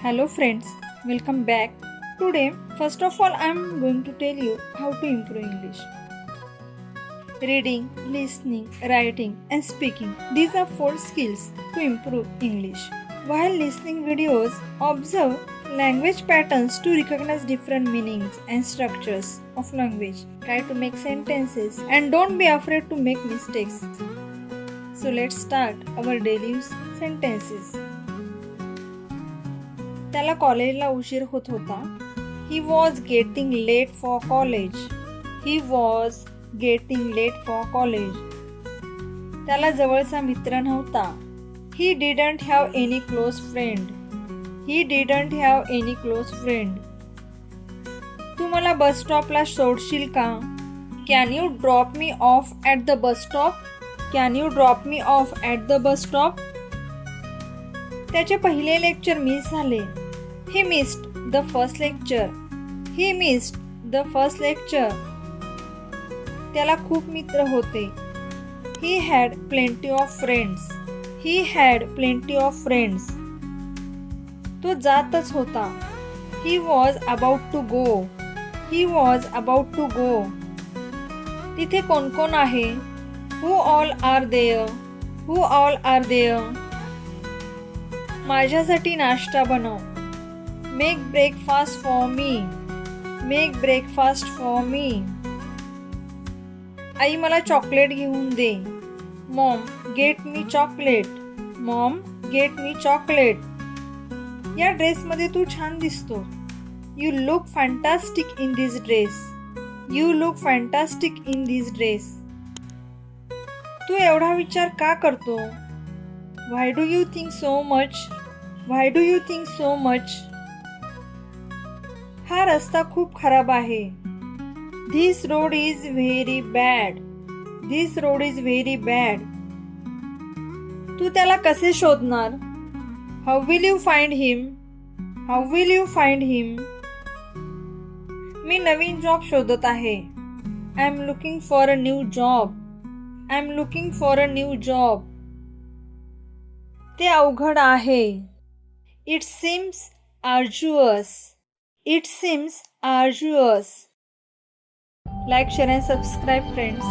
Hello friends, welcome back. Today, first of all, I am going to tell you how to improve English. Reading, listening, writing, and speaking. These are 4 skills to improve English. While listening videos, observe language patterns to recognize different meanings and structures of language. Try to make sentences and don't be afraid to make mistakes. So let's start our daily sentences. त्याला कॉलेजला उशीर होत होता. He was getting late for college. He was getting late for college. त्याला जवळचा मित्र नव्हता. He didn't have any close friend. He didn't have any close friend. तू मला बस स्टॉपला सोडशील का? Can you drop me off at the bus stop? Can you drop me off at the bus stop? त्याचे पहिले lecture miss झाले. He missed the first lecture. He missed the first lecture. त्याला खूप मित्र होते. He had plenty of friends. He had plenty of friends. तो जातच होता. He was about to go. He was about to go. तिथे कोण कोण आहे? Who all are there? Who all are there? माझ्यासाठी नाश्ता बनव. Make breakfast for me. Make breakfast for me. आई मला चॉकलेट घेऊन दे. Mom, get me chocolate. Mom, get me chocolate. या ड्रेसमध्ये तू छान दिसतो. You look fantastic in this dress. You look fantastic in this dress. तू एवढा विचार का करतो? Why do you think so much? Why do you think so much? हा रस्ता खूप खराब आहे. This road is very bad. This road is very bad. तू त्याला कसे शोधणार? How will you find him? How will you find him? Me Naveen job शोधत आहे. I am looking for a new job. I am looking for a new job. ते अवघड आहे. It seems arduous. It seems arduous. Like, share and subscribe friends.